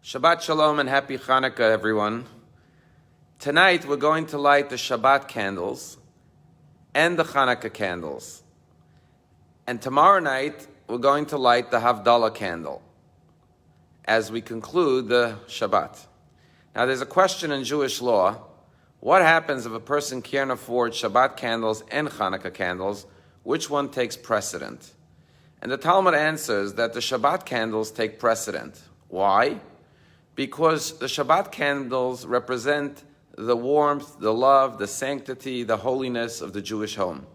Shabbat Shalom and Happy Chanukah, everyone. Tonight we're going to light the Shabbat candles and the Chanukah candles. And tomorrow night we're going to light the Havdalah candle as we conclude the Shabbat. Now there's a question in Jewish law. What happens if a person can't afford Shabbat candles and Chanukah candles? Which one takes precedent? And the Talmud answers that the Shabbat candles take precedent. Why? Because the Shabbat candles represent the warmth, the love, the sanctity, the holiness of the Jewish home.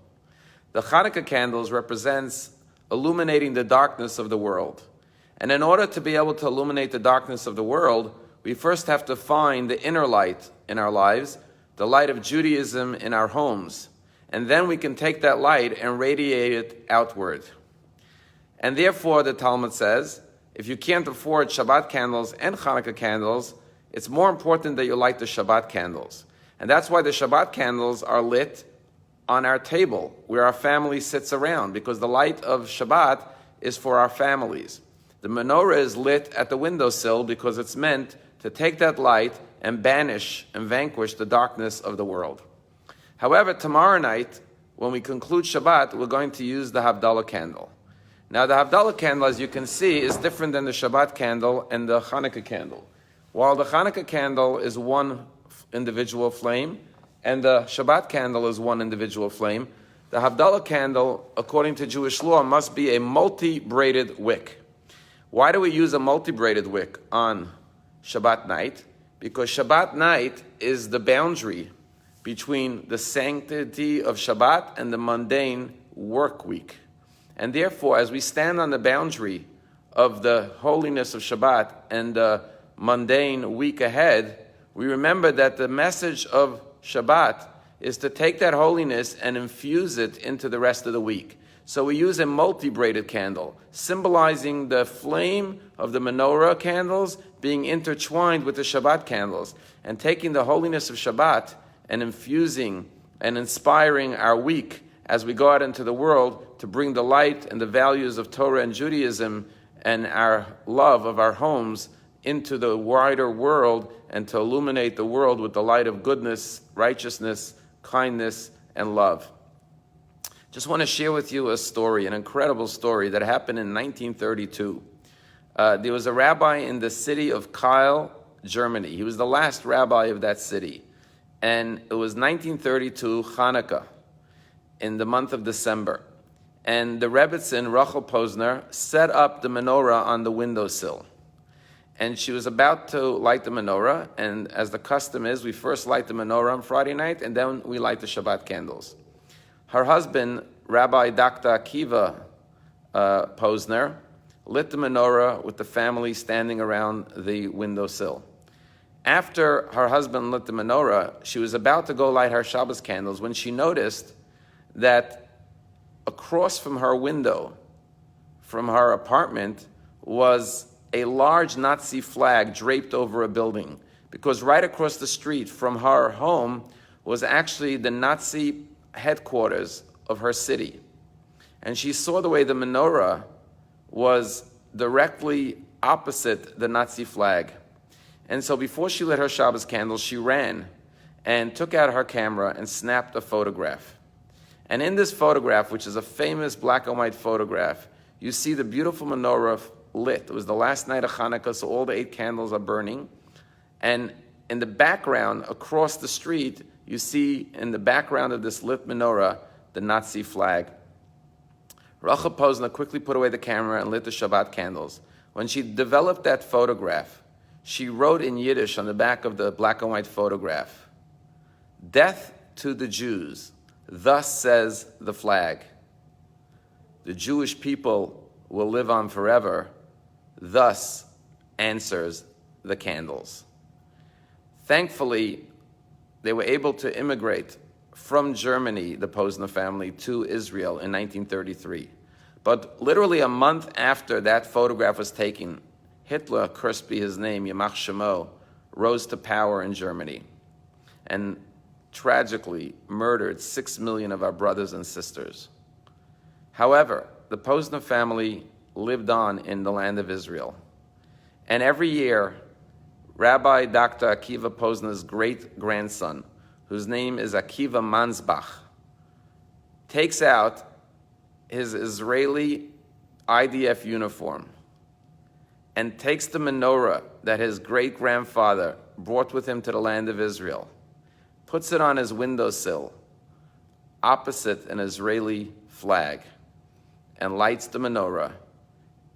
The Chanukah candles represents illuminating the darkness of the world. And in order to be able to illuminate the darkness of the world, we first have to find the inner light in our lives, the light of Judaism in our homes. And then we can take that light and radiate it outward. And therefore, the Talmud says, if you can't afford Shabbat candles and Chanukah candles, it's more important that you light the Shabbat candles. And that's why the Shabbat candles are lit on our table, where our family sits around, because the light of Shabbat is for our families. The menorah is lit at the windowsill because it's meant to take that light and banish and vanquish the darkness of the world. However, tomorrow night, when we conclude Shabbat, we're going to use the Havdalah candle. Now, the Havdalah candle, as you can see, is different than the Shabbat candle and the Chanukah candle. While the Chanukah candle is one individual flame, and the Shabbat candle is one individual flame, the Havdalah candle, according to Jewish law, must be a multi-braided wick. Why do we use a multi-braided wick on Shabbat night? Because Shabbat night is the boundary between the sanctity of Shabbat and the mundane work week. And therefore, as we stand on the boundary of the holiness of Shabbat and the mundane week ahead, we remember that the message of Shabbat is to take that holiness and infuse it into the rest of the week. So we use a multi-braided candle, symbolizing the flame of the menorah candles being intertwined with the Shabbat candles, and taking the holiness of Shabbat and infusing and inspiring our week as we go out into the world to bring the light and the values of Torah and Judaism and our love of our homes into the wider world, and to illuminate the world with the light of goodness, righteousness, kindness, and love. Just want to share with you a story, an incredible story that happened in 1932. There was a rabbi in the city of Kiel, Germany. He was the last rabbi of that city. And it was 1932 Chanukah, in the month of December. And the Rebbitzin, Royal Poinciana, set up the menorah on the windowsill. And she was about to light the menorah, and as the custom is, we first light the menorah on Friday night, and then we light the Shabbat candles. Her husband, Rabbi Dr. Akiva Poinciana, lit the menorah with the family standing around the windowsill. After her husband lit the menorah, she was about to go light her Shabbos candles when she noticed that across from her window, from her apartment, was a large Nazi flag draped over a building. Because right across the street from her home was actually the Nazi headquarters of her city. And she saw the way the menorah was directly opposite the Nazi flag. And so before she lit her Shabbos candles, she ran and took out her camera and snapped a photograph. And in this photograph, which is a famous black and white photograph, you see the beautiful menorah lit. It was the last night of Chanukah, so all the 8 candles are burning. And in the background, across the street, you see in the background of this lit menorah, the Nazi flag. Rochel Poinciana quickly put away the camera and lit the Shabbat candles. When she developed that photograph, she wrote in Yiddish on the back of the black and white photograph, "Death to the Jews. Thus says the flag. The Jewish people will live on forever. Thus answers the candles." Thankfully, they were able to immigrate from Germany, the Poinciana family, to Israel in 1933. But literally a month after that photograph was taken, Hitler, cursed be his name, Yamach Shemo, rose to power in Germany and tragically murdered 6 million of our brothers and sisters. However, the Poinciana family lived on in the land of Israel. And every year, Rabbi Dr. Akiva Posner's great-grandson, whose name is Akiva Mansbach, takes out his Israeli IDF uniform and takes the menorah that his great-grandfather brought with him to the land of Israel, puts it on his windowsill opposite an Israeli flag, and lights the menorah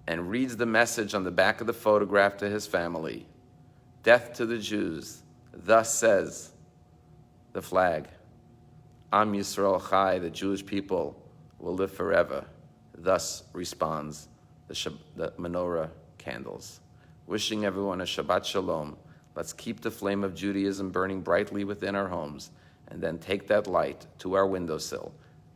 and reads the message on the back of the photograph to his family. Death to the Jews, thus says the flag. Am Yisrael Chai, the Jewish people will live forever. Thus responds the menorah candles. Wishing everyone a Shabbat Shalom. Let's keep the flame of Judaism burning brightly within our homes, and then take that light to our windowsill.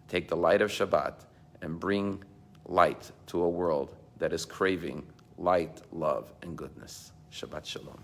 Take the light of Shabbat and bring light to a world that is craving light, love, and goodness. Shabbat Shalom.